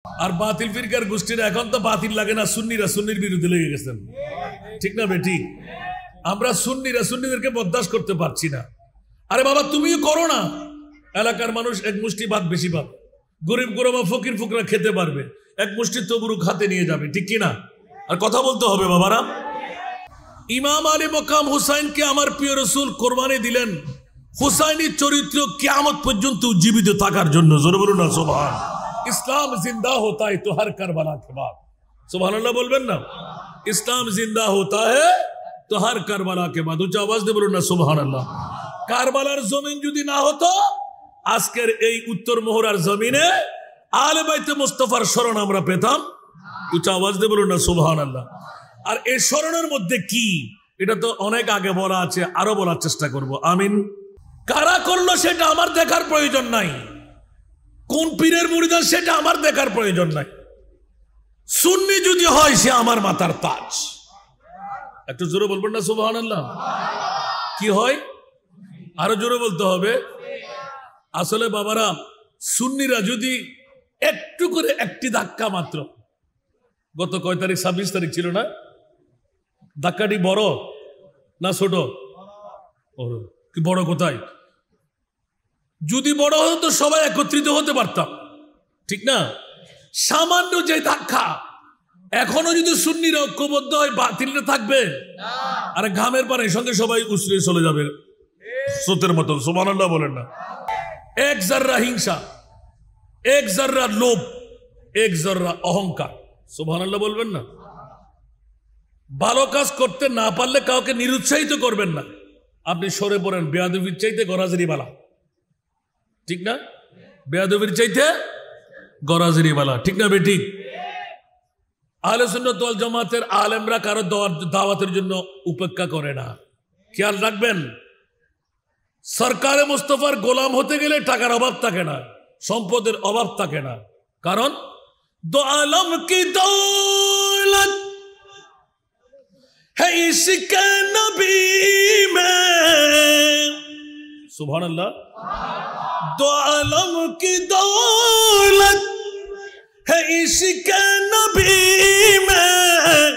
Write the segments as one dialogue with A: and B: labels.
A: আর বাতিল ফিরকার গোষ্ঠীরা এখন তো বাতিল লাগে না, সুন্নিরা সুন্নির বিরুদ্ধে লেগে গেছেন। ঠিক না বেটি? আমরা সুন্নিরা সুন্নিদেরকে বরদাস্ত করতে পারছি না। আরে বাবা তুমিও করো না, এলাকার মানুষ এক মুষ্টি ভাত বেশি পাবে, গরিব গরবা ফকির ফুকরা খেতে পারবে, এক মুষ্টি তবুরু খাতে নিয়ে যাবে। ঠিক কিনা? আর কথা বলতে হবে বাবারা। ইমাম আলী মকাম হুসাইনকে আমার প্রিয় রসুল কোরবানি দিলেন হুসাইনি চরিত্র কিয়ামত পর্যন্ত উজ্জীবিত থাকার জন্য। জোরে বলুন না সুবহান। ইসলাম জিন্দা होता है तो हर करबला के बाद, सुभानअल्लाह বলবেন না? ইসলাম জিন্দা होता है तो हर करबला के बाद, উচ্চ আওয়াজ দিয়ে বলুন না সুবহানাল্লাহ। কারবালার জমিন যদি না হতো আজকের এই উত্তর মোহরার জমিনে আলে বাইতে মুস্তাফার শরণ আমরা পেতাম। উচ্চ আওয়াজ দিয়ে বলুন না সুবহানাল্লাহ। আর এই শরণের মধ্যে কি, এটা তো অনেক আগে বলা আছে, আরো বলার চেষ্টা করব। আমিন। কারা করলো সেটা আমার দেখার প্রয়োজন নাই, কোন পীরের মুরিদ সেটা আমার দেখার প্রয়োজন নাই। সুন্নি যদি হয় সে আমার মাথার তাজ। একটু জোরে বলবেন না সুবহানাল্লাহ? কি হয়? আরো জোরে বলতে হবে। আসলে বাবারা সুন্নিরা যদি একটু করে একটি ধাক্কা মাত্র, গত কয় তারিখ 26 তারিখ ছিল না, ধাক্কাটি বড় না ছোট? কি বড়? কোথায়? যদি বড় হতো তো সবাই একত্রিত হতে পারতাম, ঠিক না? সামান্য যে ধাক্কা, এখনো যদি সুন্নিরা ঐক্যবদ্ধ হয় বাতিলটা থাকবে? আর ঘামের পানি সঙ্গে সবাই উছলে চলে যাবে স্রোতের মতো। সুবহানাল্লাহ বলেন না? এক জাররা হিংসা, এক জাররা লোভ, এক জাররা অহংকার, সুবহানাল্লাহ বলবেন না? ভালো কাজ করতে না পারলে কাউকে নিরুৎসাহিত করবেন না। আপনি সরে পড়েন, বেয়াদবির চাইতে গরাজেরি বালা। ঠিক না? বেয়াদবির চাইতে গরাজেরি বালা, ঠিক না বেঠিক? আহলে সুন্নাত ওয়াল জামাতের আলেমরা কারো দাওয়াতের জন্য উপেক্ষা করে না। খেয়াল রাখবেন, সরকারে মুস্তাফার গোলাম হতে গেলে টাকার অভাব থাকে না, সম্পদের অভাব থাকে না। কারণ দো আলম কি দৌলত है इसके नबी में, सुभान अल्लाह। दो आलम की दौलत है इसके नबी में,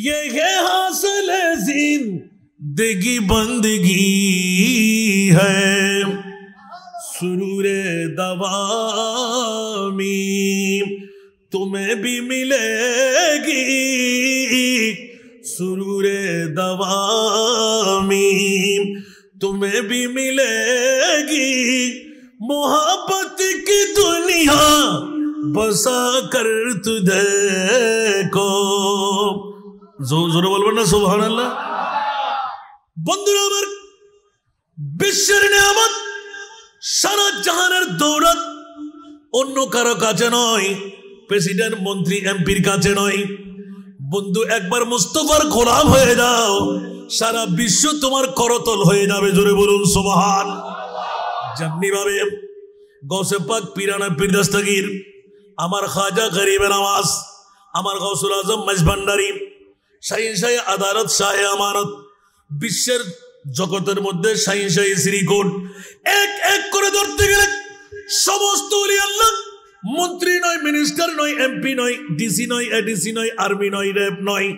A: ये है हासिल जिंदगी बंदगी है, सुरूरे दवामी तुम्हें भी मिलेगी, सुरूरे दवामी तुम्हें भी मिलेगी, मोहब्बत की दुनिया बसा कर तुझे को। जोरे बोलबो ना सुबहानाल्लाह। बंधुरा आमार বিশ্বের নিয়ামত সারা জাহানের দৌলত অন্য কারো কাছে নয়, প্রেসিডেন্ট মন্ত্রী এমপির কাছে নয়। বন্ধু একবার মুস্তাফার গোলাম হয়ে যাও, সারা বিশ্ব তোমার করতল হয়ে যাবে। জোরে বলুন সুবহান। যেমনি ভাবে গৌসে পাক পিরানা পীর দস্তগীর, আমার খাজা গরিবের আওয়াজ, আমার গৌসুল আজম মজভান্ডারি, শাহীন শাহী আদালত শাহে আমানত, বিশ্বের জগতের মধ্যে শাহীন শাহী শ্রীকোট, এক এক করে ধরতে গেলে সমস্ত ওলি আল্লাহ, মন্ত্রী নয়, মিনিস্টার নয়, এমপি নয়, ডিসি নয়, এডিসি নয়, আর্মি নয়, র্যাব নয়,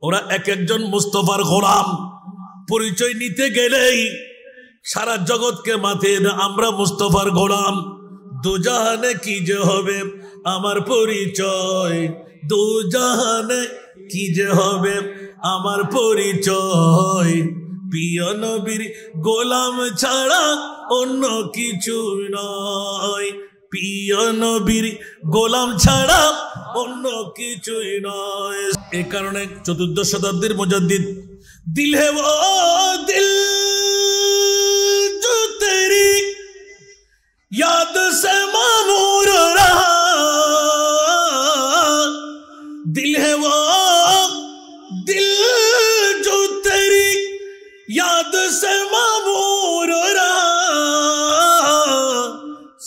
A: ওরা এক একজন মুস্তাফার গোলাম। পরিচয় নিতে গেলেই সারা জগৎকে মাথায় আমরা মুস্তাফার গোলাম। দুজাহানে কি যে হবে আমার পরিচয়, দুজাহানে কি যে হবে আমার পরিচয়, প্রিয় নবীর গোলাম ছাড়া অন্য কিছু নয়, প্রিয় নবীর গোলাম ছাড়া অন্য কিছুই নয়। এই কারণে 14 শতাব্দীর মুজাদ্দিদ দিল হে ও দিল जो तेरी याद से मामूर रहा, दिल है वो दिल जो तेरी याद से मामूर रहा,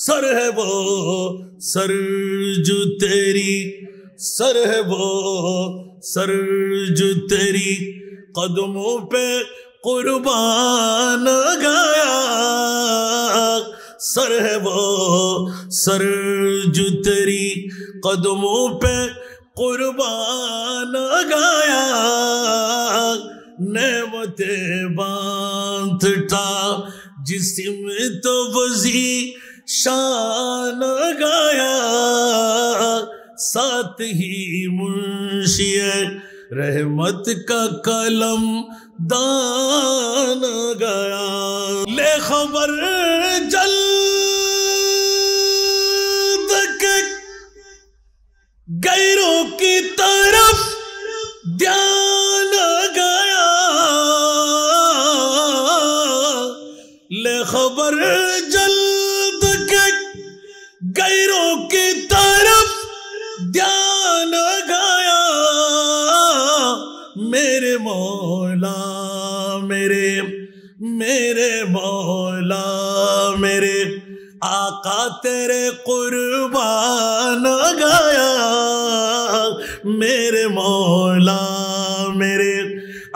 A: सर है वो सर जो तेरी, सर है वो सर जो तेरी कदमों पे कुर्बान गया, सर है वो सर जो तेरी कदमों पे कुर्बान गया, नेमते बांधता जिस्म तो वजी शान गया, साथ ही मुंशी रहमत का कलम दान गया। ले खबर जल्द के गैरों की तरफ ध्यान गया, ले खबर जल्द के गैरों की तरफ ध्यान गया। मेरे मौला मेरे मौला मेरे आका तेरे कुर्बान गया, मेरे मौला मेरे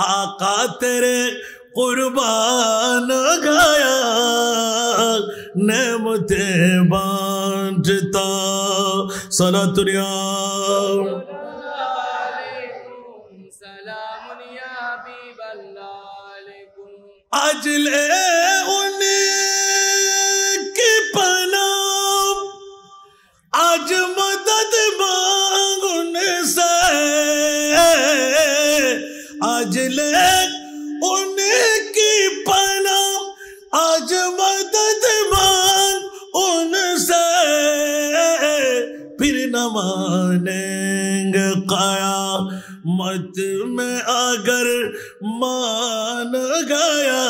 A: आका तेरे कुर्बान गया, नेमते बांटता सलातुनिया आज ले उनकी पनाह, आज मदद मांग उनसे, आज ले उनकी पनाह, आज मदद मांग उनसे, फिर न मानेंगे क़यामत में अगर मान गया,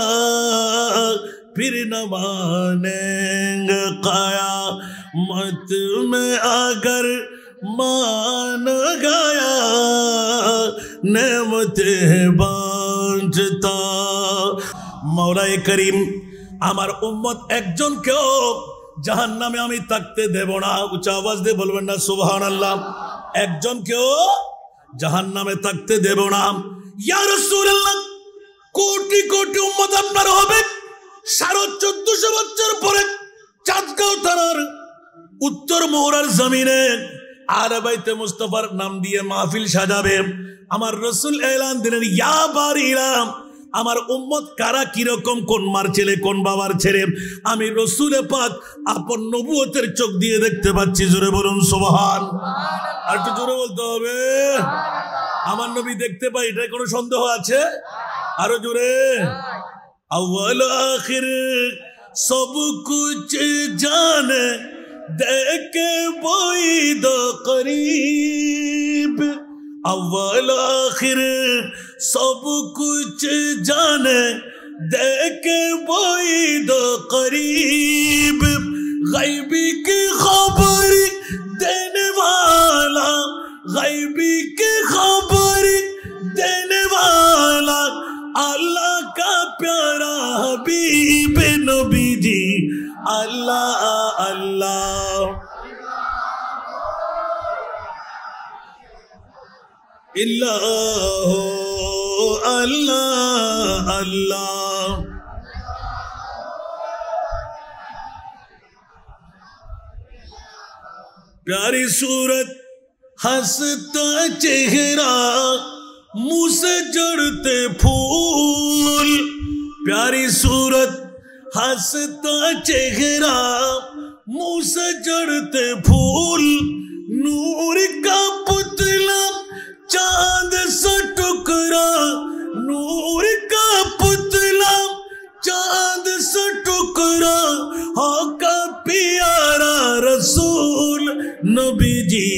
A: फिर न मानेंगे क़यामत में अगर मान गया, नेमते बांटता। मौलाए करीम আমার উম্মত একজনকেও জাহান্নামে আমি থাকতে দেব না। উচ্চ আওয়াজ দিয়ে বলবেন না সুবহানাল্লাহ। একজনকেও জাহান্নামে থাকতে দেব না। ইয়া রাসূলুল্লাহ, কোটি কোটি উম্মত আপনার হবে, 1450 বছর পরে চাঁদগাঁও থানার উত্তর মোহরার জমিনে আলে বাইতে মুস্তাফার নাম দিয়ে মাহফিল সাজাবে। আমার রাসূল এলান দিলেন, ইয়া বারিরা, আমার উম্মত কারা কিরকম, কোন মার ছেলে কোন বাবার ছেলে, আমি রাসূলে পাক আপন নবুয়তের চোখ দিয়ে দেখতে পাচ্ছি। জোরে বলুন সুবহান। আর একটু জোরে বলতে হবে, আমার নবী দেখতে পাই, এটা কোনো সন্দেহ আছে? আরো জোরে। अव्वल आखिर सब कुछ जाने, देखे बोई दो करीब। अव्वल आखिर सब कुछ जाने, देखे बोई दो करीब। गैबी की खबर देने वाला, गैबी की खबर देने वाला, अल्लाह का प्यारा हबीब नबी जी। अल्लाह अल्लाह इल्लाह अल्लाह अल्लाह। प्यारी सूरत हंसता चेहरा, मुंह से जड़ते फूल। प्यारी सूरत हंसता चेहरा, मुंह से जड़ते फूल। नूर का पुतला चांद सा टुकड़ा, नूर का पुतला चांद सा टुकड़ा, होका प्यारा रसूल नबी जी।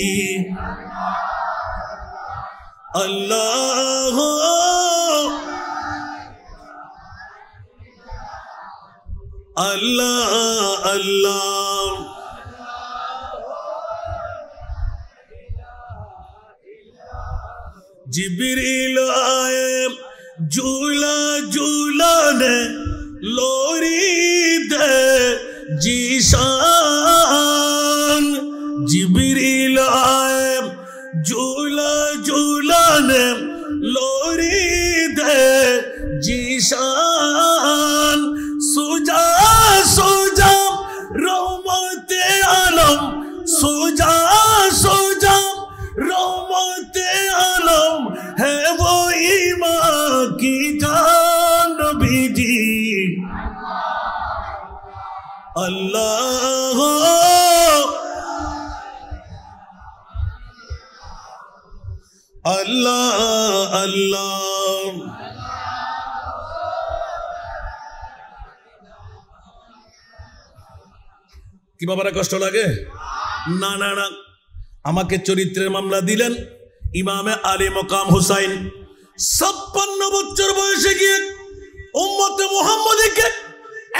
A: अल्लाह अल्लाह अल्लाह। जिब्रील आए झूला झूलाने, लोरी दे जीशान। जिब्रील आए झूला झूलाने, लोरी दे जीशान। सुजा सुजा रहमते आलम, सुजा सुजा আল্লাহ আল্লাহ। কি বাবারা কষ্ট লাগে? না না না, আমাকে চরিত্রের মামলা দিলেন ইমামে আলী মকাম হুসাইন 56 বছর বয়সে গিয়ে উম্মতে মুহাম্মদীকে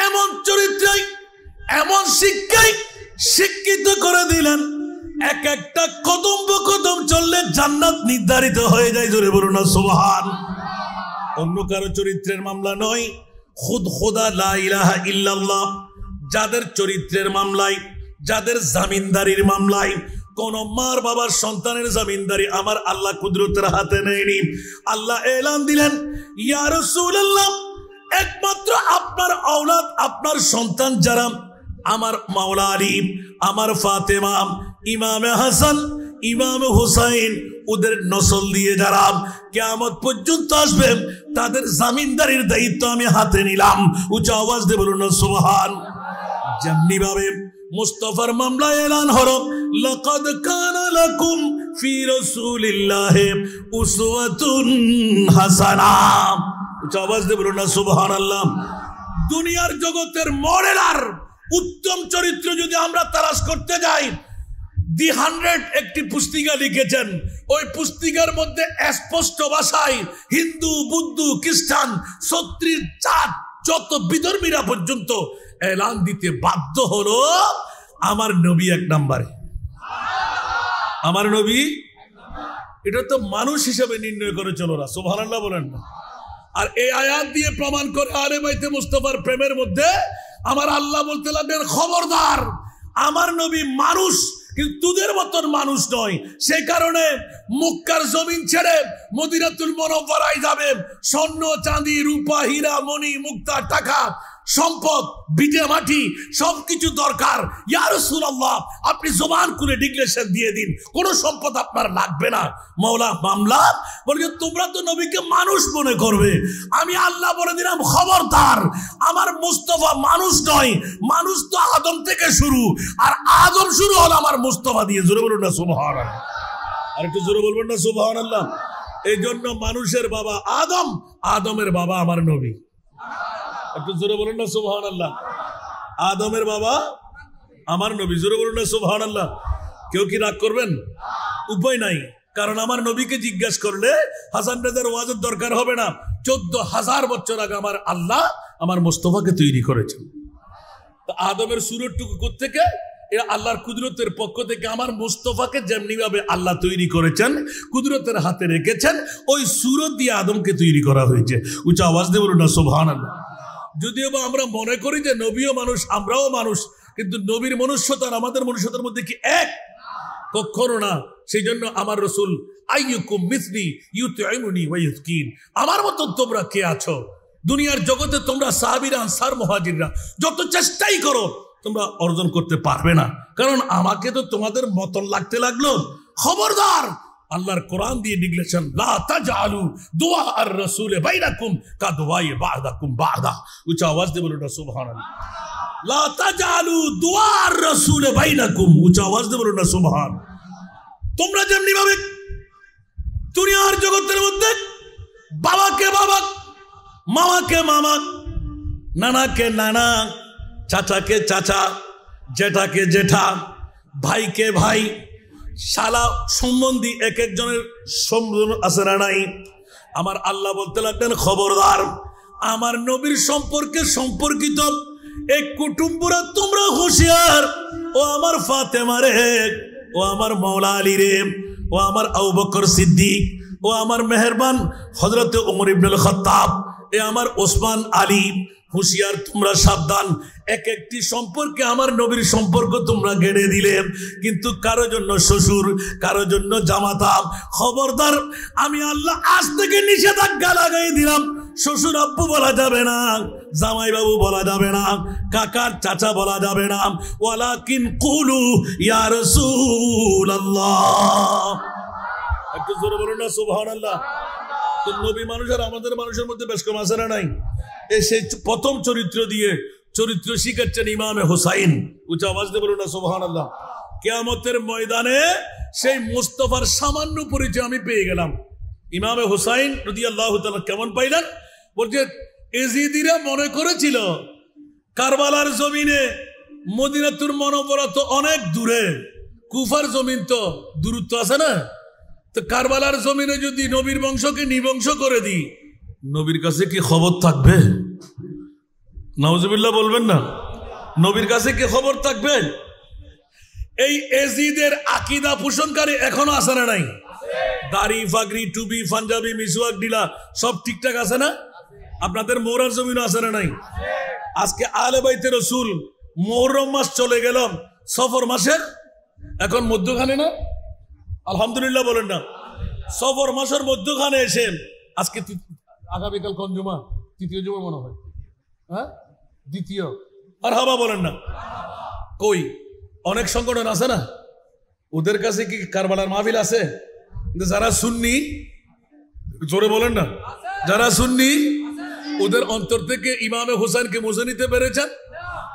A: এমন চরিত্রাই এমন শিক্ষায় শিক্ষিত করে দিলেন, এক একটা কদম কদম চললে জান্নাত নির্ধারিত হয়ে যায়। জোরে বলুন না সুবহান। অন্য কারো চরিত্রের মামলা নয়, খুদ খোদা লা ইলাহা ইল্লাল্লাহ যাদের চরিত্রের মামলায়, যাদের জামিনদারির মামলায়, কোন মার বাবার সন্তানের জামিনদারি আমার আল্লাহ কুদরতের হাতে নেয়নি। আল্লাহ এলান দিলেন, ইয়া রাসূলুল্লাহ, একমাত্র আপনার আওলাদ, আপনার সন্তান যারা আমার মাওলা আলী, আমার ফাতেমা, ইমামে হাসান, ইমামে হুসাইন, ওদের নসল দিয়ে যারা কিয়ামত পর্যন্ত আসবে তাদের জামিনদারির দায়িত্ব আমি হাতে নিলাম। উচ্চ আওয়াজ দিয়ে বলুন না সুবহান। যেমনি ভাবে মুস্তাফার মামলা এলান হলো, লাকাদ কানা লাকুম ফি রাসূলিল্লাহি উসওয়াতুন হাসানাহ। উচ্চ আওয়াজ দিয়ে বলুন না সুবহানাল্লাহ। দুনিয়ার জগতের মডেল আর উত্তম চরিত্র যদি আমরা তালাশ করতে যাই, দি 100 একটি পুস্তিকা লিখেছেন। ওই পুস্তিকার মধ্যে স্পষ্ট ভাষায় হিন্দু, বুদ্ধ, খ্রিস্টান, ছত্রিশ জাত যত বিধর্মীরা পর্যন্ত এলান দিতে বাধ্য হলো আমার নবী এক নম্বরে, আমার নবী। এটা তো মানুষ হিসেবে নির্ণয় করে চলো না, সুবহানাল্লাহ বলেন না। আর এই আয়াত দিয়ে প্রমাণ করে আলে বাইতে মুস্তাফার প্রেমের মধ্যে আমার আল্লাহ বলতে লাগলেন, খবরদার আমার নবী মানুষ, কিন্তু তোদের মতন মানুষ নয়। সে কারণে মক্কার জমিন ছেড়ে মদিনাতুল মুনাওয়ারায় যাবে, স্বর্ণ চাঁদি রূপা হীরা মণি মুক্তা টাকা সম্পদ বিটে মাটি সবকিছু দরকার। ইয়া রাসূলুল্লাহ, আপনি জবান খুলে ডিক্লেরেশন দিয়ে দিন, কোনো সম্পদ আপনার লাগবে না। মাওলা মামলা বলে, তোমরা তো নবীকে মানুষ মনে করবে, আমি আল্লাহ বলে দিলাম খবরদার, আমার মুস্তাফা মানুষ নয়। মানুষ তো আদম থেকে শুরু, আর আদম শুরু হলো আমার মুস্তাফা দিয়ে। জোরে বলুন না সুবহানাল্লাহ। আর একটু জোরে বলবেন না সুবহানাল্লাহ। এই জন্য মানুষের বাবা আদম, আদমের বাবা আমার নবী। একটু জোরে বলুন না সুবহানাল্লাহ। আদমের বাবা আমার নবী। জোরে বলুন না সুবহানাল্লাহ। কেউ কি রাগ করবেন? উপায় নাই, কারণ আমার নবীকে জিজ্ঞেস করলে হাসান রাজার ওয়াজের দরকার হবে না। 14,000 বছর আগে আমার আল্লাহ আমার মুস্তাফাকে তৈরি করেছেন। তো আদমের সুরতটুকু কোত্থেকে? এরা আল্লাহর কুদরতের পক্ষ থেকে আমার মুস্তাফাকে যেমনি ভাবে আল্লাহ তৈরি করেছেন, কুদরতের হাতে রেখেছেন, ওই সুরত দিয়ে আদমকে তৈরি করা হয়েছে। উচ্চ আওয়াজ দিয়ে বলুন না সুবহানাল্লাহ। যদিও বা আমরা মনে করি যে নবীও মানুষ, আমরাও মানুষ, কিন্তু নবীর মনুষ্যতা আর আমাদের মনুষ্যতার মধ্যে কি এক? কখনো না। সেই জন্য আমার রাসূল, আইয়ুকুম মিসলি ইউতঈমুনি ওয়া ইউসকিন, আমার মতো তোমরা কে আছো? দুনিয়ার জগতে তোমরা সাহাবীরা, আনসার, মুহাজিররা যত চেষ্টাই করো তোমরা অর্জন করতে পারবে না, কারণ আমাকে তো তোমাদের মতন লাগতে লাগলো। খবরদার, আল্লাহর কোরআন দিয়ে ডিক্লেরেশন, লা তাজআলু দুআ আর রাসূল বাইনাকুম কাদওয়াই বা'দাকুম বা'দা। উচ্চ আওয়াজ দিয়ে বলুন না সুবহানাল্লাহ। লা তাজআলু দুআ আর রাসূল বাইনাকুম, উচ্চ আওয়াজ দিয়ে বলুন না সুবহান। তোমরা যেমনি ভাবে দুনিয়ার জগতের মধ্যে বাবাকে বাবা, মামাকে মামা, নানাকে নানা, চাচাকে চাচা, জেঠাকে জেঠা, ভাইকে ভাই, শালা সম্বন্ধী এক একজনের সম্বোধন আছে না নাই? আমার আল্লাহ বলতে লাগলেন, খবরদার আমার নবীর সম্পর্কে সম্পর্কিত এক কুটুম্বরা তোমরা হুঁশিয়ার। ও আমার ফাতেমা রে, ও আমার মাওলা আলী রে, ও আমার আবু বকর সিদ্দিক, ও আমার মেহেরবান হযরত ওমর ইবনুল খাত্তাব, এ আমার ওসমান আলী, হুঁশিয়ার তোমরা সাবধান। এক একটি সম্পর্কে আমার নবীর সম্পর্ক তোমরা গেড়ে দিলে, কিন্তু কারো জন্য শ্বশুর, কারো জন্য জামাতা। খবরদার, আমি আল্লাহ আজ থেকে নিষেধাজ্ঞা লাগাই দিলাম, শ্বশুর আব্বু বলা যাবে না, জামাই বাবু বলা যাবে না, কাকার চাচা বলা যাবে না। ওয়ালাকিন কুলু ইয়া রাসূলুল্লাহ। একটু জোরে বলুন না সুবহানাল্লাহ। তো নবী মানুষ আর আমাদের মানুষের মধ্যে বেশ কম আছে না নাই? সেই প্রথম চরিত্র দিয়ে চরিত্র শিখাচ্ছেন ইমামে হুসাইন। উচ্চ আওয়াজ দিয়ে বলুন না সুবহানাল্লাহ। কিয়ামতের ময়দানে সেই মুস্তাফার সামান্য পরিচয় আমি পেয়ে গেলাম। ইমামে হুসাইন রাদিয়াল্লাহু তাআলা কেমন পাইলেন? বলছে এজিদিরা মনে করেছিল কারবালার জমিনে মদিনাতুর মুনাওয়ারা তো অনেক দূরে, কুফার জমিন তো দূরত্ব আছে না, তো কারবালার জমিনে যদি নবীর বংশকে নিবংশ করে দিই, নবীর কাছে কি খবর থাকবে? নাউজুবিল্লাহ বলবেন না? নবীর কাছে কি খবর থাকবে? এই এজিদের আকীদা পোষণকারী এখনো আছে না নাই? দাড়ি ফাগরি টুপি পাঞ্জাবি মিসওয়াক ডিলা সব ঠিকঠাক আছে না? আপনাদের মোহরার জমিন আছে না নাই? আজকে আহলে বাইতে রাসূল মুহররম মাস চলে গেল, সফর মাসের এখন মধ্যখানে না, আলহামদুলিল্লাহ বলেন না? সফর মাসের মধ্যখানে এসে আজকে আগামীকাল কোন জুমা? তৃতীয় জুমা মনে হয়, হ্যাঁ দ্বিতীয়। আর হাবা বলেন না? কই অনেক সংগঠন আছে না, ওদের কাছে কি কারবালার মাহফিল আছে? যারা সুন্নি, জোরে বলেন না, যারা সুন্নি ওদের অন্তর থেকে ইমামে হুসাইনকে মুছে নিতে পেরেছেন?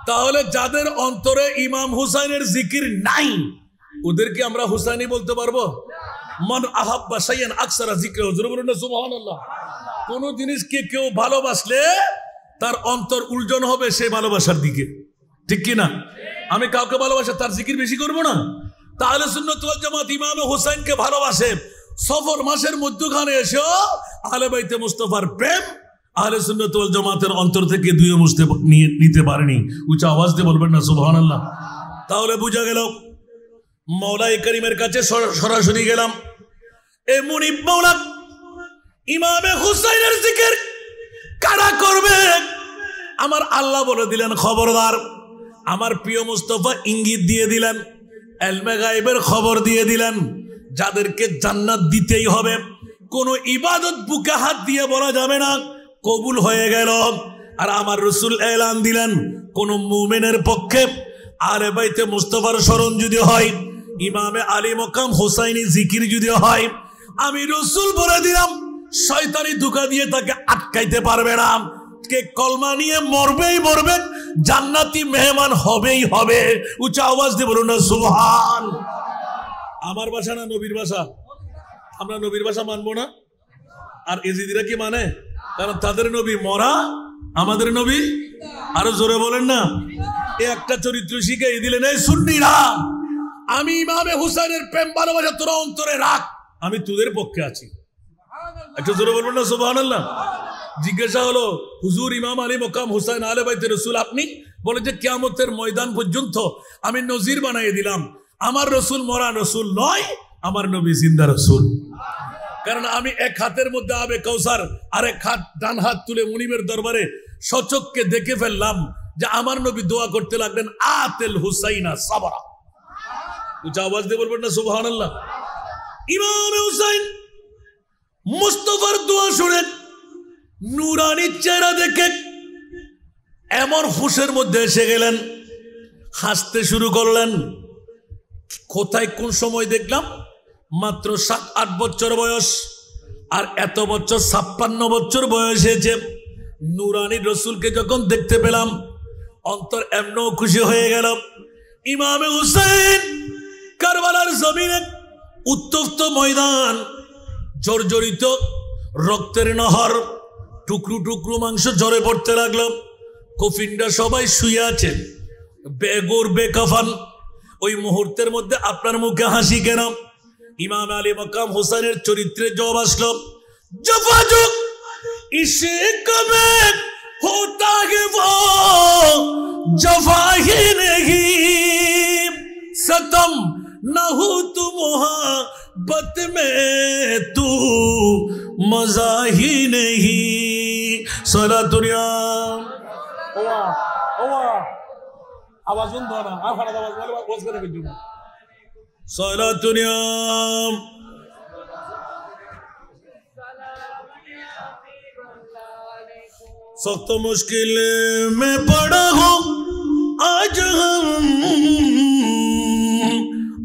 A: তাহলে যাদের অন্তরে ইমাম হুসাইনের জিকির নাই ওদেরকে আমরা হুসাইনি বলতে পারবো? মান আহাব্বা শাইয়ান আকসারা যিকরাহু, জোরে বলেন না সুবহানাল্লাহ। কোন জিনিসকে কেউ ভালোবাসলে তার অন্তর উলজন হবে সেই ভালোবাসার দিকে, ঠিক কি না? আমি কাউকে ভালোবাসে তার জিকির বেশি করব না? তাহলে সুন্নাত ওয়াল জামাত ইমামে হুসাইনকে ভালোবাসে, সফর মাসের মধ্যখানে এসেও আহলে বাইতে মুস্তাফার প্রেম আহলে সুন্নাত ওয়াল জামাতের অন্তর থেকে দুইও মুছতে নিতে পারেনি। উচ্চ আওয়াজ দিয়ে বলবেন না সুবহানাল্লাহ? তাহলে বুঝা গেল মাওলাই করিমের কাছে সরাসরি গেলাম। এ মুনিব মাওলা, ইমামে হুসাইনের জিকির কারা করবে? আমার আল্লাহ বলে দিলেন খবরদার। আমার প্রিয় মুস্তাফা ইঙ্গিত দিয়ে দিলেন, ইলমে গায়বের খবর দিয়ে দিলেন, যাদেরকে জান্নাত দিতেই হবে, কোন ইবাদত বুকে হাত দিয়ে বলা যাবে না কবুল হয়ে গেল। আর আমার রাসূল এলান দিলেন, কোন মুমিনের পক্ষে আহলে বাইতে মুস্তাফার স্মরণ যদি হয়, ইমামে আলী মকাম হুসাইনি জিকির যদি হয়, আমি রাসূল বলে দিলাম শয়তানি ধোঁকা দিয়ে তাকে আটকাইতে পারবে না। কে কলমা নিয়ে মরবেই মরবে, জান্নাতি মেহমান হবেই হবে। উচ্চ আওয়াজ দিয়ে বলুন না সুবহান। আমার ভাষা না নবীর ভাষা? আমরা নবীর ভাষা মানবো না? আর এজিদিরা কি মানে? কারণ তাদের নবী মরা, আমাদের নবী আরো জোরে বলেন না? একটা চরিত্র শিখিয়ে দিলেন, এই সুন্নিরা, আমি ইমামে হুসাইনের প্রেম ভালোবাসা তোরা অন্তরে রাখ, আমি তোদের পক্ষে আছি। একটু জোরে বলবেন না সুবহানাল্লাহ? জিজ্ঞাসা হলো, হুজুর ইমাম আলী মকাম হুসাইন আহলে বাইতে রাসূল আপনি? বলে যে কিয়ামতের ময়দান পর্যন্ত আমি নজির বানিয়ে দিলাম, আমার রাসূল মরা রাসূল নয়, আমার নবী জিন্দা রাসূল। কারণ আমি এক হাতের মধ্যে আবে কাউসার, আর এক হাত ডান হাত তুলে মুনিবের দরবারে সচক্ষে দেখে ফেললাম যে আমার নবী দোয়া করতে লাগলেন, আতেল হুসাইনা সাবরা। উচ্চ আওয়াজ দিয়ে বলবেন না সুবহানাল্লাহ? ইমাম হুসাইন মুস্তাফার দোয়া শুনে নুরানি চেহারা দেখে এমন হুশের মধ্যে এসে গেলেন, হাসতে শুরু করলেন। কোথায় কোন সময় দেখলাম? মাত্র 7-8 বছর বয়স, আর এত বছর 56 বছর বয়স হয়েছে। নুরানি রসুলকে যখন দেখতে পেলাম অন্তর এমন খুশি হয়ে গেল। ইমামে হুসাইন কারবালার জমিনে উত্তপ্ত ময়দান, জর্জরিত রক্তের নহর, টুকরো টুকরো মাংস ঝরে পড়তে লাগলো। কফিনটা সবাই শুয়ে আছে, বেগর বেকাফান। ওই মুহূর্তের মধ্যে আপনার মুখে হাসি কেন? ইমাম আলী মকাম হুসাইনের চরিত্রে জবাব আসলো, জফাজুক ইশক में होता है वो जफा ही नहीं, सतम न हो तू मोहब्बत में तू मजा ही नहीं। सारा दुनिया आवाज उनको ना आप खड़ा आवाज वाले आवाज करने के जुम्मा सारा दुनिया सख्त मुश्किल में पड़ा हूँ आज हम,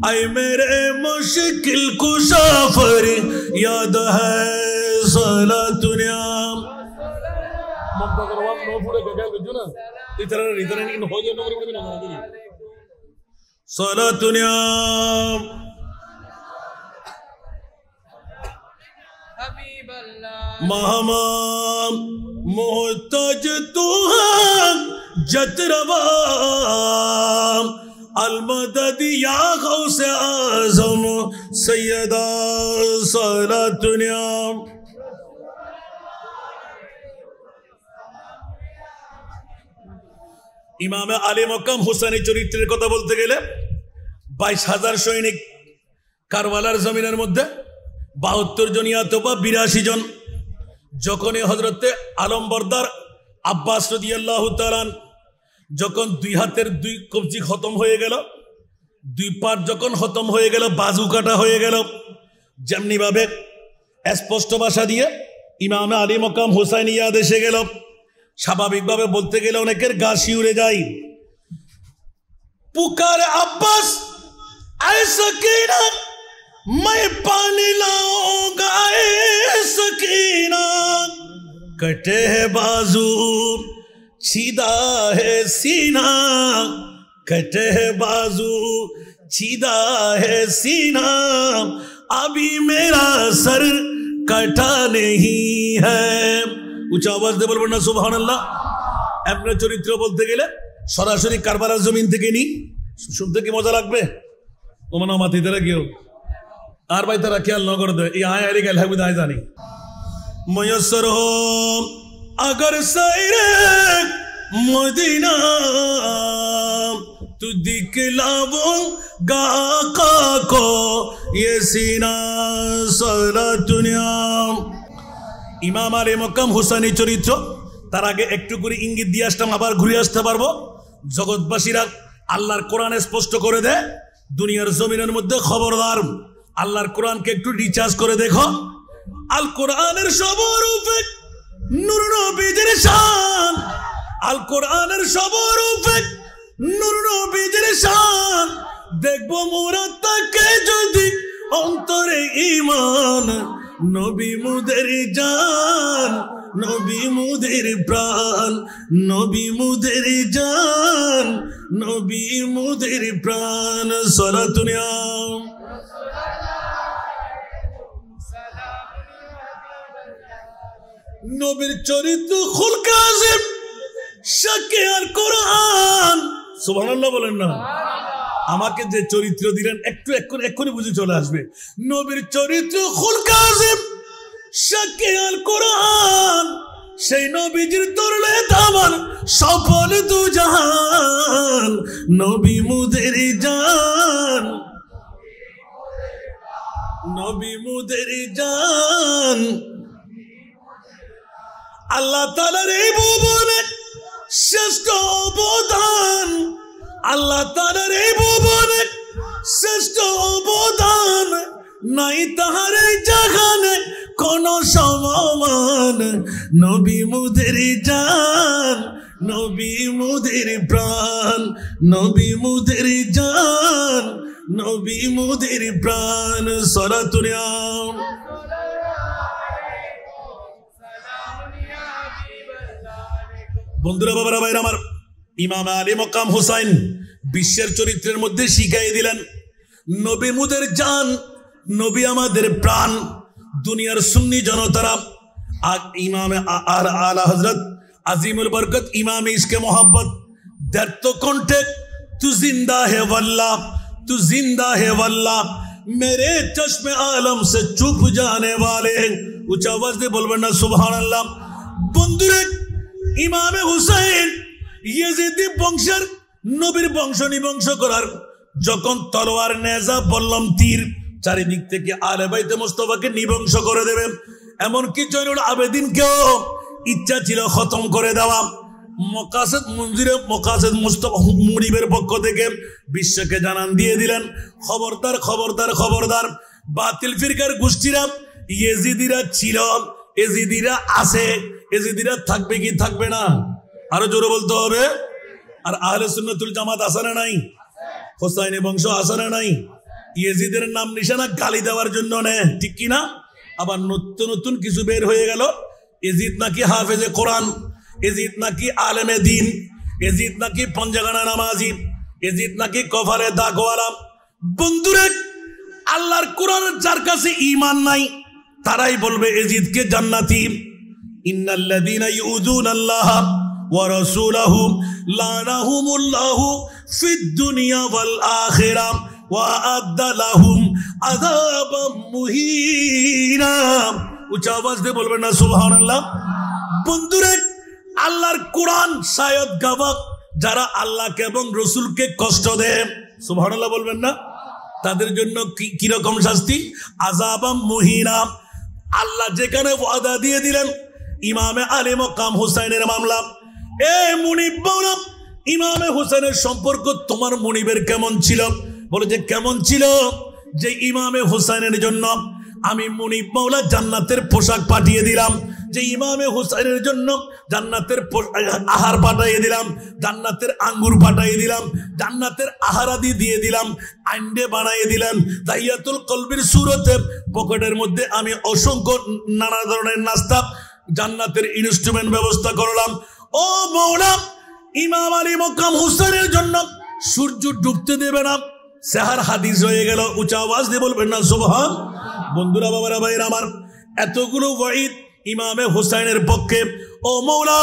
A: आए मेरे मुश्किल कुशा पर याद है सारा दुनिया। मक्का करवा नो पूरे क्या कर ना इतना इन हो जाए नौकरी भी ना करो सारा दुनिया
B: महमाम मोहताज तो हम जतरवाम अलमदद या गौसे आज़म सैयदा सलातुनियाम। इमाम आले मक्काम हुसैनी चरित्रेर कथा बोलते गेले 22,000 सैनिक कारबालार जमिनेर मध्य 72 जन निहत बा 82 जन जखनी हजरते आलम बरदार अब्बास रादियाल्लाहु ताआला जखन दुई हाथेर दुई कब्जी खत्म हो गेल दुई पाट जखन खत्म हो गेल बाजू काटा हो गेल जेमनि भावे स्पष्ट भाषा दिए इमाम आली मकाम हुसैनी याद एसे गेल स्वाभाविक भावे बोलते गेले अनेकेर गा शिउरे जाए पुकारे अब्बास ऐ सकीना मैं पानी लाऊंगा ऐ सकीना कटे है बाजू छीदा है सीना कटे है बाजू छीदा है सीना अभी मेरा सर कटा नहीं है। उच्च आवाज दे बोलबो ना सुबहानाल्लाह। अपने चरित्र बोलते गेले सरासरि कारबालार जमीन থেকে নি শুনতে কি মজা লাগবে ওমানা মাথি তারা কেউ আর ভাই তারা খেয়াল না করে এই আয় আরে গেল হবে দাই জানি ময়সর हो अगर सैरे मदीना तू दिखलाऊंगा आका को ये सीना सारा दुनिया। इमाम आले मक्काम हुसैनी चरित्र तार आगे एकटू करे इंगित दिए आसलाम आबार घुरे आसते पारबो। जगतबासीरा आल्लाहर कुरान स्पष्ट करे दे दुनियार जमिनेर मध्य खबरदार आल्लाहर कुरान के एकटू रिचार्ज करे देखो आल कुरानेर सबरूपे नूर नबीजिर शान आल कुरानेर सबरूपे नूर नबीजिर शान देखबो मोरा ताके जदि अंतरे ईमान नबी मुदेर जान नबी मुदेर प्राण नबी मुदेर जान नबी मुदेर प्राण सलातुनिया। नबीर चरित्र खुल काज़िम शाके आल कुरान सुबहानाल्लाह बोलेन ना আমাকে যে চরিত্র দিলেন একটু এক্ষুনি বুঝে চলে আসবে। নবীর চরিত্র খুল কাযিম শাকে আল কুরআন সেই নবীজির তরলে দামান সফল দু জাহান নবী মুদের জান নবী মুদের জান আল্লাহ তাআলার এই ভুবনে শ্রেষ্ঠ অবদান আল্লাহ তাআলার এই ভুবনে শ্রেষ্ঠ অবদান নাই তাহার এই জাহানে কোন সমান নবী মুদের জান নবী মুদের প্রাণ নবী মুদের জান নবী মুদের প্রাণ সালাতুনিয়া। বন্ধুরা বাবারা ভাইরা আমার इमाम आली मकाम हुसैन विश्वेर चरित्रेर मध्य शिखाई दिलेन नबी मुदेर जान नबी आमादेर प्राण दुनियार सुन्नी जनतारा इमाम आला हजरत अजीमुल बरकत इमाम इश्क मोहब्बत दर्द कंठे तू जिंदा है वल्लाह तू जिंदा है वल्लाह मेरे चश्मे आलम से चुप जाने वाले उच्च आवाज दे बोलबेन ना सुबहानाल्लाह। बंधुरे इमाम हुसैन येजिदी बंशर नबीर बंश निबंश करार जखन तलोयार नेजा बल्लम तीर चारिदिक थेके आले बाइते मुस्तफाके निबंश करे देबे एमनकि जयनुल आबेदीनकेও इच्छा छिलो खतम करे देওয়া मकासद मंजिरे मकासद मुस्तफा मुनिबेर पक्ष थेके विश्वके जानान दिए दिलेन खबरदार खबरदार खबरदार बातिल फिरकार गोष्ठीरा येजिदिरा छिलो येजिदिरा आछे येजिदिरा थाकबे कि थाकबे ना आरो जोरे बोलते होबे और आहले सुन्नतुल जामात आछे ना नाई हुसैनी वंश आछे ना नाई येजिदेर नाम निशाना गाली देওয়ার জন্য ने ठीक कि ना আবার নতুন নতুন কিছু বের হয়ে গেল येजिद नाকি हाफेजे कुरान येजिद नाकी आलेमे दीन येजिद नाकी पंजागाना नामाजी येजिद नाकी कफारे दागवाला। बंधुरे आल्लाहर कुरान जार काছে ঈমান নাই তারাই বলবে এজিদকে জান্নাতি। ইন্নাল্লাযীনা ইউযুনাল্লাহ ওয়া রাসূলাহু লানাহুমুল্লাহু ফিদ দুনিয়া ওয়াল আখিরাহ ওয়া আ'আদ্দা লাহুম আযাবাম মুহিনা। উচ্চ আওয়াজ দিয়ে বলবেন না সুবহানাল্লাহ। বন্ধুরা, আল্লাহর কোরআন শায়দ গাওয়া যারা আল্লাহকে এবং রসুলকে কষ্ট দেয়, সুবহানাল্লাহ বলবেন না, তাদের জন্য কি রকম শাস্তি? আযাবাম মুহিনা। আল্লাহ যেখানে ওয়াদা দিয়ে দিলেন ইমামে আলী মকাম হুসাইনের মামলা, এ মুনিব মাওলা, ইমামে হুসাইনের সম্পর্ক তোমার মুনিবের কেমন ছিল? বলে যে কেমন ছিল? যে ইমামে হুসাইনের জন্য আমি মুনিব মাওলা জান্নাতের পোশাক পাঠিয়ে দিলাম, যে ইমামে হুসাইনের জন্য জান্নাতের আহার পাঠিয়ে দিলাম, জান্নাতের আঙ্গুর পাঠিয়ে দিলাম, জান্নাতের আহারাদি দিয়ে দিলাম, আন্ডে বানিয়ে দিলাম, তাহিয়াতুল কলবির সুরতে পকেটের মধ্যে আমি অসংখ্য নানা ধরনের নাস্তা জান্নাতের ইনস্ট্রুমেন্ট ব্যবস্থা করলাম। ও মাওলা, ইমাম আলী মকাম হুসাইনের জন্য সূর্য ডুবতে দেবে না। সেহার হাদিস হয়ে গেল। উচ্চ আওয়াজ দিয়ে বলবেন না সুবহান। বন্ধুরা, বাবারা, ভাইরা আমার, এতগুলো ওয়াইদ ইমামে হুসাইনের পক্ষে। ও মাওলা,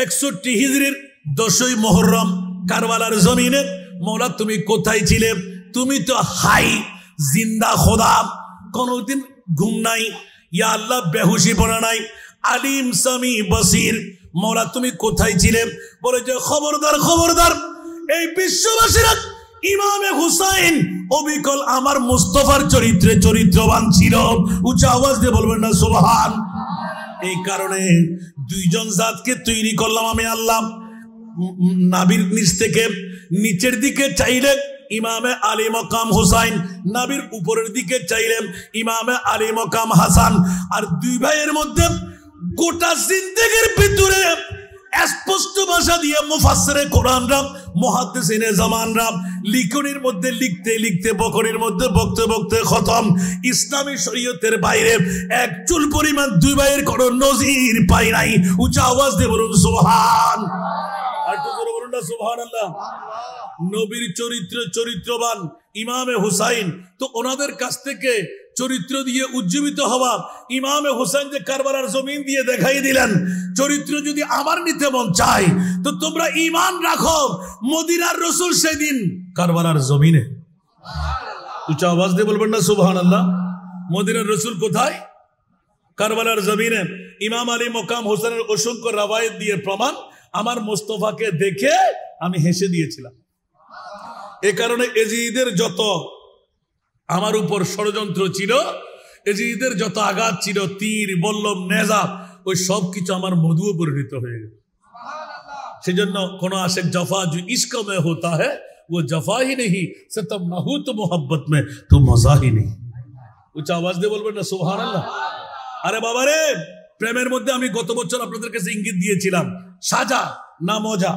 B: 61 হিজরির 10ই মুহররম কারবালার জমিনে মাওলা তুমি কোথায় ছিলে? তুমি তো হাই জিন্দা খোদা, কোনদিন ঘুম নাই, ইয়া আল্লাহ বেহুশি পড়া নাই, আলিম সামি বসির। মাওলা তুমি কোথায় ছিলে? বলে যে খবরদার, খবরদার, এই বিশ্ববাসীরা ইমামে হুসাইন অবিকল আমার মুস্তাফার চরিত্রে চরিত্রবান ছিল। উচ্চ আওয়াজ দিয়ে বলবেন না সুবহান। এই কারণে দুইজন জাতকে তৈরি করলাম আমি আল্লাহ। নাভির নিচ থেকে নিচের দিকে চাইলে ইমামে আলী মকাম হুসাইন, নাভির উপরের দিকে চাইলে ইমামে আলী মকাম হাসান। আর দুই ভাইয়ের মধ্যে গোটা জিন্দেগির ভিতরে স্পষ্ট ভাষা দিয়ে মুফাসসিরে কোরআনরা, মুহাদ্দিসিনে জামানরা লিখনির মধ্যে লিখতে লিখতে, বকরির মধ্যে বকতে বকতে খতম। ইসলামী শরীয়তের বাইরে এক চুল পরিমাণ দুই ভাইয়ের কোনো নজির পাই নাই। উচ্চ আওয়াজ দিয়ে বলুন সুবহান। আর তো জোরে বলুন না সুবহানাল্লাহ। নবীর চরিত্র চরিত্রবান ইমামে হুসাইন, তো ওনাদের কাছ থেকে চরিত্র দিয়ে উজ্জীবিত হওয়া ইমামে হুসাইন যে কারবালার জমিন দিয়ে দেখাই দিলেন, চরিত্র যদি আমার নিতে মন চায় তো তোমরা ঈমান রাখো মদিনার রাসূল সেদিন কারবালার জমিনে। উচ্চ আওয়াজ দিয়ে বলবেন না সুবহানাল্লাহ। মদিনার রাসূল কোথায়? কারবালার জমিনে। ইমাম আলী মকাম হোসেনের অসংখ্য রাওয়ায়াত দিয়ে প্রমাণ, আমার মুস্তাফাকে দেখে আমি হেসে দিয়েছিলাম। এ কারণে এজিদের যত আমার উপর ষড়যন্ত্র ছিল, এজিদের যত আঘাত ছিল, তীর বল্লম নেজা, ওই সব কিছু আমার মধুও পরিণত হয়ে গেল। সেজন্য কোন আশিক জফা जो इश्क में होता है वो जफा ही नहीं, सितम ना हो तो मोहब्बत में तो मजा ही नहीं। উচ্চ আওয়াজ দিয়ে বলবেন না সুবহানাল্লাহ। আরে বাবা রে, প্রেমের মধ্যে আমি গত বছর আপনাদের কাছে ইঙ্গিত দিয়েছিলাম, সাজা না মজা।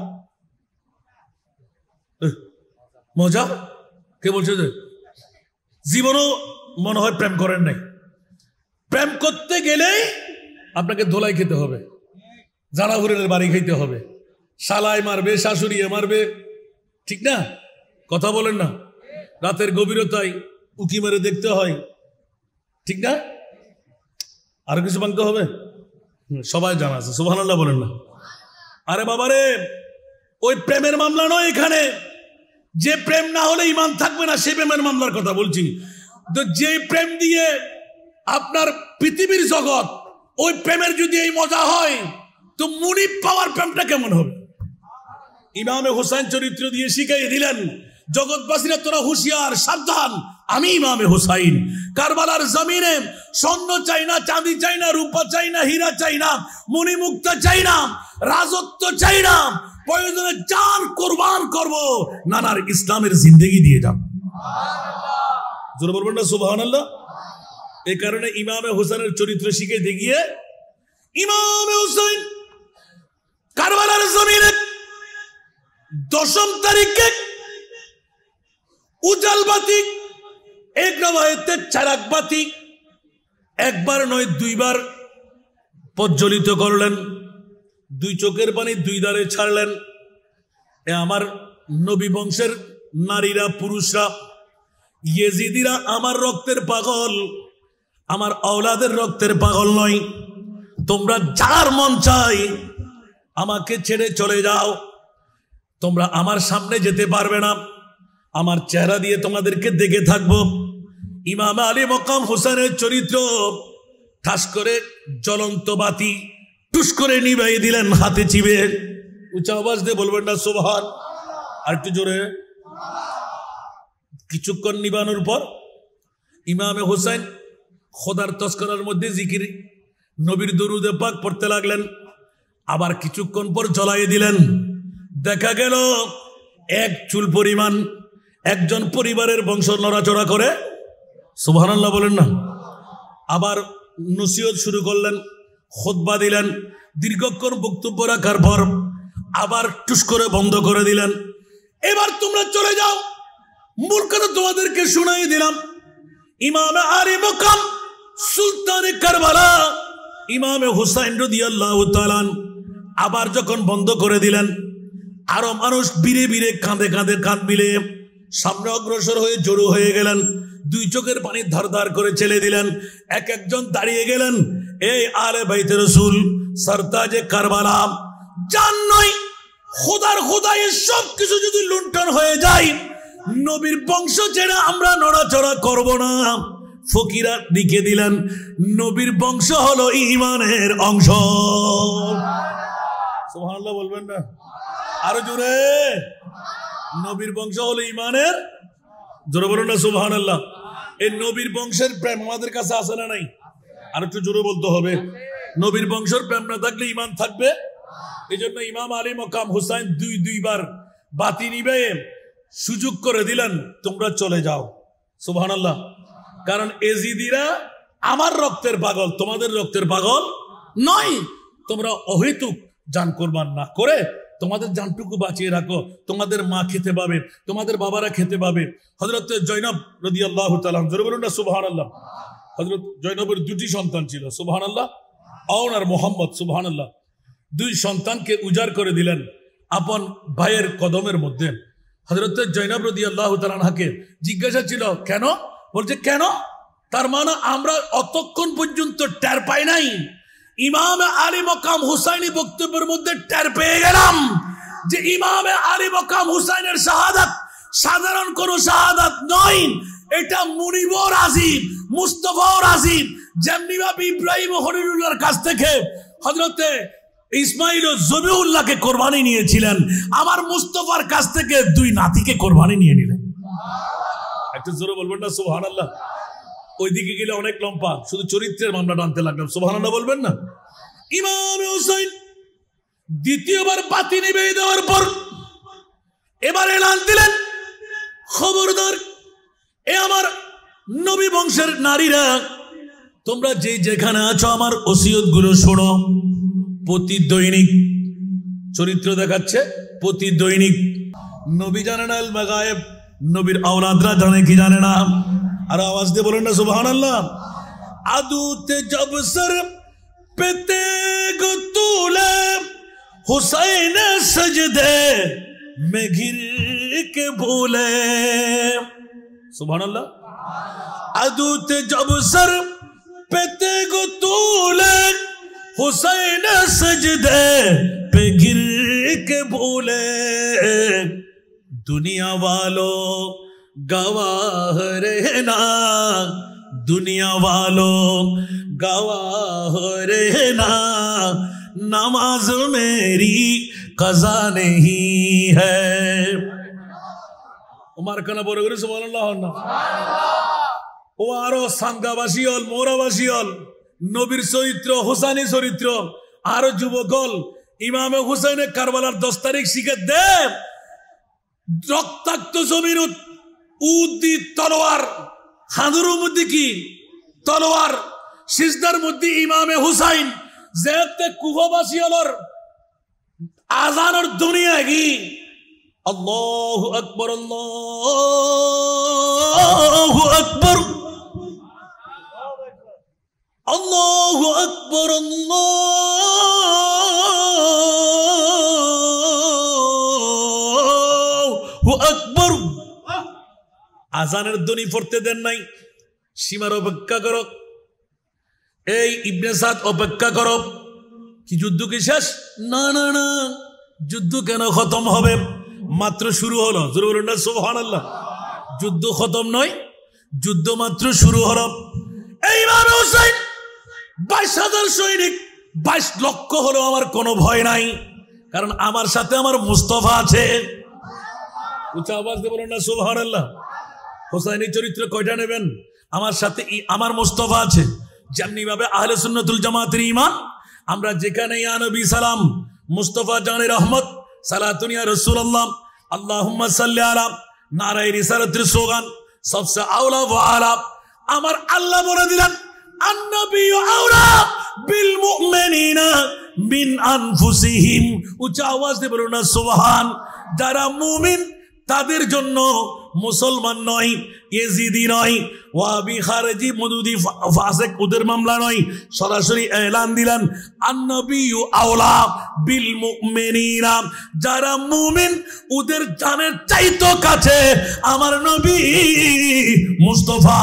B: মজা কে বলছে? যে জীবনও মনে হয় প্রেম করেন নাই। প্রেম করতে গেলেই আপনাকে দোলাই খেতে হবে, জানাহুরের বাড়ি খাইতে হবে, শালাই মারবে, শাশুড়ি মারবে, ঠিক না? কথা বলেন না। রাতের গভীরতায় উকি মেরে দেখতে হয়, ঠিক না? আর কিছু মানতে হবে, সবাই জানা আছে, সুবহানাল্লাহ বলেন না। আরে বাবারে, ওই প্রেমের মামলা নয় এখানে। যে প্রেম না হলে ঈমান থাকবে না, সে প্রেমের মামলার কথা বলছি। তো যে প্রেম দিয়ে আপনার পৃথিবীর জগৎ, ওই প্রেমের যদি এই মজা হয় তো মুনিব পাওয়ার প্রেমটা কেমন হবে? ইমামে হুসাইন চরিত্র দিয়ে শিখাই দিলেন, জগৎবাসীরা তোরা হুঁশিয়ার, সাবধান, আমি ইমামে হুসাইন কারবালার জমিনে স্বর্ণ চাই না, চাঁদি চাই না, রূপা চাই না, হীরা চাই না, মণিমুক্তা চাই না, রাজত্ব চাই না, প্রয়োজনে জান কোরবান করব, নানার ইসলামের জিন্দেগি দিয়ে যাব। জোরে বলবেন না সুবহানাল্লাহ। এই কারণে ইমামে হুসাইনের চরিত্র শিখে দেখিয়ে ইমামে হুসাইন কারবালার জমিনে 10ম তারিখে উজাল বাতি, এক রওয়ায়েতে চারাক বাতি, একবার নয় দুইবার প্রজ্বলিত করলেন, দুই চোখের পানি দুই ধারে ছাড়লেন। এ আমার নবী বংশের নারীরা, পুরুষরা, ইয়েজিদিরা আমার রক্তের পাগল, আমার আওলাদের রক্তের পাগল নয়। তোমরা যার মন চাই আমাকে ছেড়ে চলে যাও, তোমরা আমার সামনে যেতে পারবে না, আমার চেহারা দিয়ে তোমাদেরকে দেখে থাকবো। ইমাম আলী মকাম হোসেনের চরিত্র ঠাস করে জ্বলন্ত বাতি টুস করে নিভাই দিলেন হাতে চিবে। উঁচা আওয়াজ দিয়ে বলবেন না সুবহান? আর একটু জোরে। কিছুক্ষণ নিবানোর পর ইমামে হোসেন খোদার তস্করার মধ্যে জিকির নবীর দরুদে পাক পড়তে লাগলেন। আবার কিছুক্ষণ পর জ্বলাই দিলেন। দেখা গেল এক চুল পরিমাণ একজন পরিবারের বংশ নড়াচড়া করে। সুবহানাল্লাহ বলেন না। আবার নসিহত শুরু করলেন, খুতবা দিলেন। দীর্ঘক্ষণ বক্তব্য রাখার পর আবার টুস করে বন্ধ করে দিলেন। এবার তোমরা চলে যাও, মূল কথা তোমাদেরকে শোনাই দিলাম। ইমামে আলী মকাম সুলতানে কারবালা ইমামে হুসাইন রাদিয়াল্লাহু তাআলা আবার যখন বন্ধ করে দিলেন, আরো মানুষ বীরে বীরে কাঁধে কাঁধে কাঁধ মিলে সামনে অগ্রসর হয়ে জড়ো হয়ে গেলেন। দুই চোখের পানি ধার করে ছেলে দিলেন। এক একজন দাঁড়িয়ে গেলেন। এই আলে বাইতে রাসূল সরতাজে কারবালা, জান নয় খোদার খোদায় সব কিছু যদি লুণ্ঠন হয়ে যায়, নবীর বংশ ছেড়ে আমরা নড়াচড়া করব না। ফকিরা লিখে দিলেন, নবীর বংশ হলো ঈমানের অংশ। সুবহানাল্লাহ বলবেন না? আরো জোরে। নবীর বংশ হলো ঈমানের, জোরে বলুন না সুবহানাল্লাহ। এই নবীর বংশের প্রেম আমাদের কাছে আছে না নাই? আর একটু জোরে বলতে হবে। নবীর বংশের প্রেম না থাকলে ঈমান থাকবে? এই জন্য ইমাম আলী মকাম হুসাইন দুইবার বাতি নিবে সুযোগ করে দিলেন, তোমরা চলে যাও। সুবহানাল্লাহ। কারণ এজিদিরা আমার রক্তের পাগল, তোমাদের রক্তের পাগল নয়। তোমরা অহেতুক জান কোরবান না করে তোমাদের জানটুকু বাঁচিয়ে রাখো। তোমাদের মা খেতে পাবে, তোমাদের বাবারা খেতে পাবে। হযরত জয়নব রাদিয়াল্লাহু তাআলা, জোরে বলুন না সুবহানাল্লাহ। হযরত জয়নবের দুটি সন্তান ছিল, সুবহানাল্লাহ। আওন আর মোহাম্মদ, সুবহানাল্লাহ। দুই সন্তানকে উজাড় করে দিলেন আপন ভাইয়ের কদমের মধ্যে। হযরত জয়নব রাদিয়াল্লাহু তাআলা আনহাকে জিজ্ঞাসা ছিল কেন? বলছে কেন? তার মানে আমরা অতক্ষণ পর্যন্ত টের পাই নাই। ইমাম আলী মকাম হুসাইনি বক্তব্যের মধ্যে টের পেয়ে গেলাম যে ইমাম আলী মকাম হুসাইনের শাহাদাত সাধারণ কোন শাহাদাত নয়, এটা মুনিবর আজিম, মুস্তফার আজিম। যেমনি ভাবে ইব্রাহিম ও খলিলুল্লাহর কাছ থেকে হযরতে ইসমাইল ও জবিউল্লাহকে কোরবানি নিয়েছিলেন, আমার মুস্তফার কাছ থেকে দুই নাতিকে কোরবানি নিয়ে নিলেন। একটু জোরে বলবেন না সুবহানাল্লাহ? ওইদিকে গেলে অনেক লম্বা, শুধু চরিত্রের মামলা টানতে লাগলাম। সুবহানাল্লাহ বলবেন না? ইমাম হুসাইন দ্বিতীয়বার বাতি নিভিয়ে দেওয়ার পর এবার এলান দিলেন, খবরদার এ আমার নবী বংশের নারীরা, তোমরা যে যেখানে আছো আমার ওসিয়ত গুলো শোনো। প্রতি দৈনিক চরিত্র দেখাচ্ছে, প্রতি দৈনিক। নবী জানে না আল গায়েব, নবীর আওলাদরা জানে কি জানে না? আর আওয়াজ দিয়ে বলেন না সুবহানাল্লাহ। আদুতে জব সর পেতে গো তুলে হুসাইন সজদে মে ঘির কে ভুলে। সুবহানাল্লাহ। আদুতে জব সর পেতে গো তুলে হুসাইন সজদে पे गिर के भूले दुनिया वालों गवाह रहना, दुनिया वालों गवाह रहना, नमाज मेरी कज़ा नहीं है। उमर कना बोले गुरु सुभानअल्लाह ना ও আরো সাঙ্গাবাসী হল, মোরাবাসী হল, নবীর চরিত্র হুসাইনি চরিত্র আরো যুবকল ইমামে হুসাইনে কারবালার 10 তারিখ শিখে দে রক্তাক্ত জমিন উদি তলোয়ার, হাঁদুর মধ্যে কি তলোয়ার, সিজদার মধ্যে ইমামে হুসাইন যেতে কুফাবাসী হলর আজানের দুনিয়া কি আল্লাহু আকবার, আল্লাহু আকবার, আল্লাহু আকবার, আল্লাহু আকবার। আজানের ধ্বনি পড়তে দেন নাই, সীমার অপেক্ষা করো। এই ইবনে সাদ অপেক্ষা করো, কি যুদ্ধ কি শেষ? না না না, যুদ্ধ কেন খতম হবে? মাত্র শুরু হলো। জোরে বলুন না সুবহানাল্লাহ। যুদ্ধ খতম নয়, যুদ্ধ মাত্র শুরু হলো। এই ইমাম হুসাইন 22,000 সৈনিক, 22 লক্ষ হলো, আমার কোনো ভয় নাই, কারণ আমার সাথে আমার মুস্তাফা আছে। উচ্চ আওয়াজ দিয়ে বলুন না সুবহানাল্লাহ। হোসাইনের চরিত্র কয়টা নেবেন? আমার সাথে আমার মুস্তাফা আছে। যেমনি ভাবে আহলে সুন্নাতুল জামাতের ঈমান, আমরা যেখানে ইয়া নবী সালাম, মুস্তাফা জানে রহমত, সালাতুন ইয়া রাসূলুল্লাহ, আল্লাহুম্মা সাল্লি আলা, নারায়ে রিসালাতের স্লোগান সবসে আওলা ওয়া আলা। আমার আল্লাহ বলে দিলেন আন-নবিয়্যু আওলা বিল মুমিনিনা মিন আনফুসিহিম। উচ্চ আওয়াজ দিয়ে বলুন না সুবহান। যারা মুমিন তাদের জন্য মুসলমান নয়, ইয়েজিদি নয়, ওয়াহাবি, খারেজি, মদুদি, ফাসিক, ওদের মামলা নয়। সরাসরি এলান দিলেন আন-নবিয়্যু আওলা বিল মুমিনিনা। যারা মুমিন ওদের জানের চাইতো কাছে আমার নবী মুস্তাফা।